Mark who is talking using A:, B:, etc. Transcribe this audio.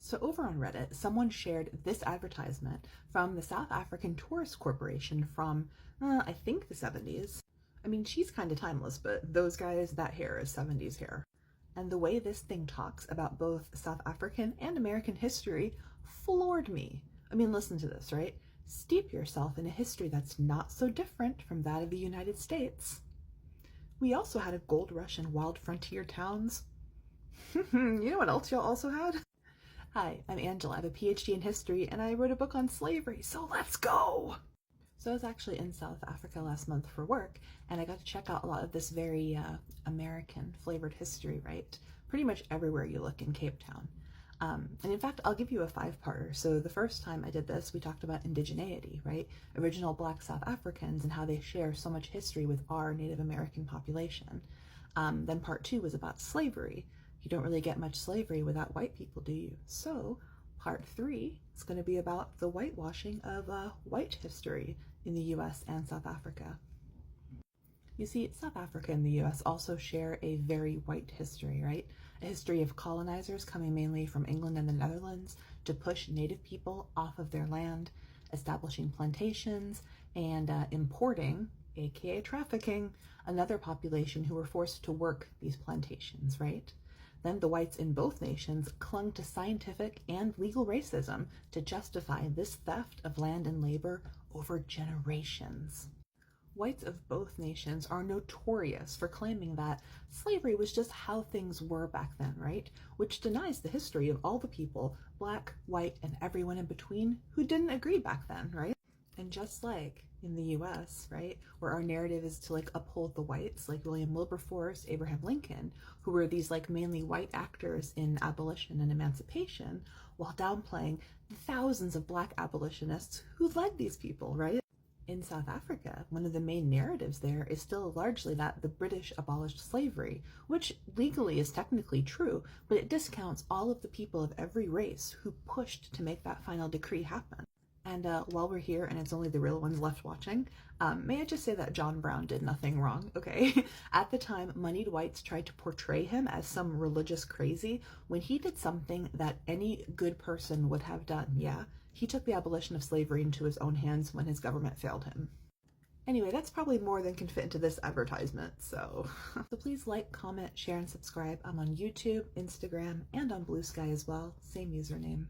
A: So over on Reddit, someone shared this advertisement from the South African Tourist Corporation from, I think the 70s. I mean, she's kind of timeless, but those guys, that hair is 70s hair. And the way this thing talks about both South African and American history floored me. I mean, listen to this, right? Steep yourself in a history that's not so different from that of the United States. We also had a gold rush and wild frontier towns. You know what else y'all also had? Hi, I'm Angela. I have a PhD in history and I wrote a book on slavery, so let's go! So I was actually in South Africa last month for work and I got to check out a lot of this very American flavored history, right? Pretty much everywhere you look in Cape Town. And in fact, I'll give you a 5-parter. So the first time I did this, we talked about indigeneity, right? Original Black South Africans and how they share so much history with our Native American population. Then part 2 was about slavery. You don't really get much slavery without white people, do you? So part 3 is going to be about the whitewashing of white history in the US and South Africa. You see, South Africa and the US also share a very white history, right? A history of colonizers coming mainly from England and the Netherlands to push native people off of their land, establishing plantations, and importing, aka trafficking, another population who were forced to work these plantations, right? Then the whites in both nations clung to scientific and legal racism to justify this theft of land and labor over generations. Whites of both nations are notorious for claiming that slavery was just how things were back then, right? Which denies the history of all the people, black, white, and everyone in between, who didn't agree back then, right? And just like in the US, right, where our narrative is to like uphold the whites, like William Wilberforce, Abraham Lincoln, who were these like mainly white actors in abolition and emancipation, while downplaying the thousands of black abolitionists who led these people, right? In South Africa, one of the main narratives there is still largely that the British abolished slavery, which legally is technically true, but it discounts all of the people of every race who pushed to make that final decree happen. And while we're here and it's only the real ones left watching, may I just say that John Brown did nothing wrong, okay? At the time, moneyed whites tried to portray him as some religious crazy when he did something that any good person would have done, yeah? He took the abolition of slavery into his own hands when his government failed him. Anyway, that's probably more than can fit into this advertisement, so... So please like, comment, share, and subscribe. I'm on YouTube, Instagram, and on Blue Sky as well. Same username.